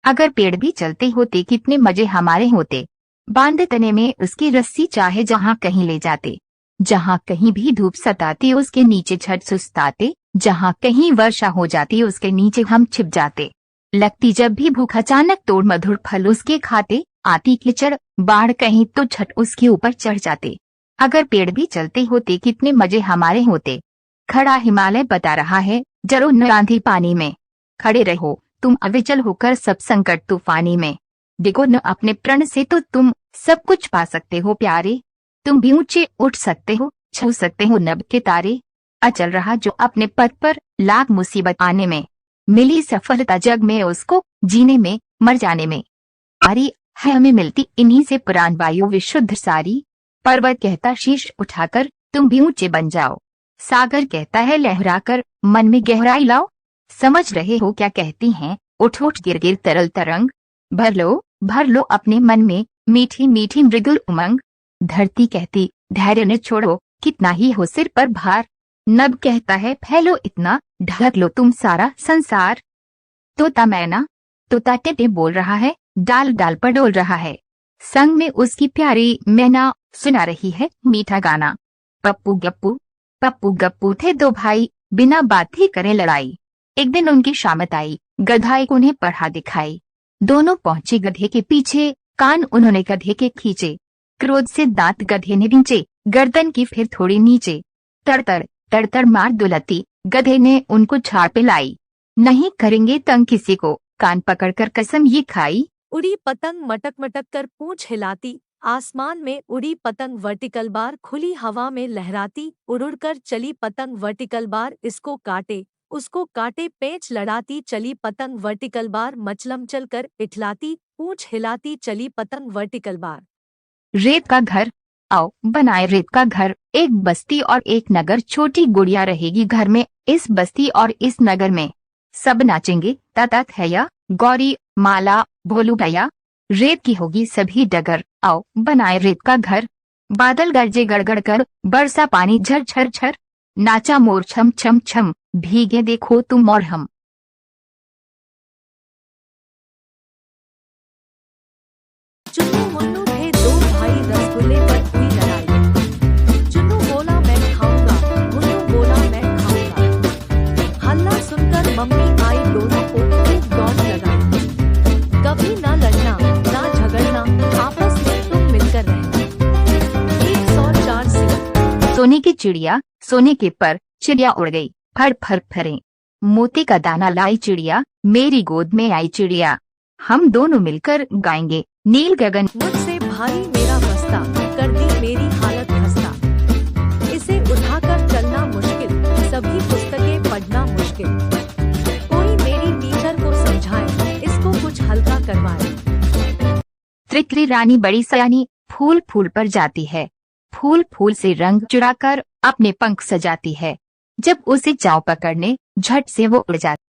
अगर पेड़ भी चलते होते कितने मजे हमारे होते। बांध तने में उसकी रस्सी चाहे जहाँ कहीं ले जाते। जहाँ कहीं भी धूप सताती उसके नीचे छत सुस्ताते। जहाँ कहीं वर्षा हो जाती उसके नीचे हम छिप जाते। लगती जब भी भूख अचानक तोड़ मधुर फल उसके खाते। आती कीचड़ बाढ़ कहीं तो छत उसके ऊपर चढ़ जाते। अगर पेड़ भी चलते होते कितने मजे हमारे होते। खड़ा हिमालय बता रहा है, जरो न आंधी पानी में। खड़े रहो तुम अविचल होकर सब संकट तूफानी में। डिगो न अपने प्रण से तो तुम सब कुछ पा सकते हो प्यारे। तुम भी ऊंचे उठ सकते हो, छू सकते हो नभ के तारे। अचल रहा जो अपने पद पर, लाख मुसीबत आने में मिली सफलता जग में उसको, जीने में मर जाने में आरी है हमें मिलती इन्हीं से प्राण वायु विशुद्ध सारी। पर्वत कहता शीश उठाकर तुम भी ऊंचे बन जाओ। सागर कहता है लहराकर मन में गहराई लाओ। समझ रहे हो क्या कहती हैं, उठ उठ गिर गिर तरल तरंग। भर लो अपने मन में मीठी मीठी मृदुल उमंग। धरती कहती धैर्य न छोड़ो कितना ही हो सिर पर भार। नभ कहता है फैलो इतना, ढक लो तुम सारा संसार। तोता मैना तोता टेटे बोल रहा है, डाल डाल पर डोल रहा है। संग में उसकी प्यारी मैना सुना रही है मीठा गाना। पप्पू गप्पू थे दो भाई, बिना बात ही करे लड़ाई। एक दिन उनकी शामत आई, गधा एक उन्हें पढ़ा दिखाई। दोनों पहुंचे गधे के पीछे, कान उन्होंने गधे के खींचे। क्रोध से दांत गधे ने बींचे, गर्दन की फिर थोड़ी नीचे। तड़ मार दुलती, गधे ने उनको झाड़ पे लाई। नहीं करेंगे तंग किसी को, कान पकड़कर कसम ये खाई। उड़ी पतंग मटक मटक कर पूंछ हिलाती, आसमान में उड़ी पतंग वर्टिकल बार खुली हवा में लहराती। उड़ कर चली पतंग वर्टिकल बार इसको काटे उसको काटे, पेंच लड़ाती चली पतंग वर्टिकल बार मचलम चल कर इठलाती। पूंछ हिलाती चली पतंग वर्टिकल बार। रेत का घर आओ बनाए रेत का घर, एक बस्ती और एक नगर। छोटी गुड़िया रहेगी घर में, इस बस्ती और इस नगर में। सब नाचेंगे ताता थैया, गौरी माला भोलू भैया। रेत की होगी सभी डगर, आओ बनाए रेत का घर। बादल गरजे गड़गड़ कर, बरसा पानी झर झर झर। नाचा मोर छम छम छम, भीगे देखो तुम और हम। चुन्नू मुन्नू थे दो भाई, रसगुल्ले पर हुई लड़ाई। चुन्नू बोला मैं खाऊंगा, मुन्नू बोला मैं खाऊंगा। हल्ला सुनकर मम्मी आई, दोनों को खूब डांट लगाई। कभी ना लड़ना ना झगड़ना, आपस में तुम मिलकर रहना। 104 सिंह। सोने की चिड़िया सोने के पर, चिड़िया उड़ गई फर फर फरे। मोती का दाना लाई चिड़िया, मेरी गोद में आई चिड़िया। हम दोनों मिलकर गाएंगे नील गगन। मुझसे भारी मेरा बस्ता, कर दी मेरी हालत खस्ता। इसे उठाकर चलना मुश्किल, सभी पुस्तकें पढ़ना मुश्किल। कोई मेरी टीचर को समझाए, इसको कुछ हल्का करवाए। त्रिकरी रानी बड़ी सयानी, फूल फूल पर जाती है। फूल फूल से रंग चुराकर अपने पंख सजाती है। जब उसे जाओ पकड़ने, झट से वो उड़ जाती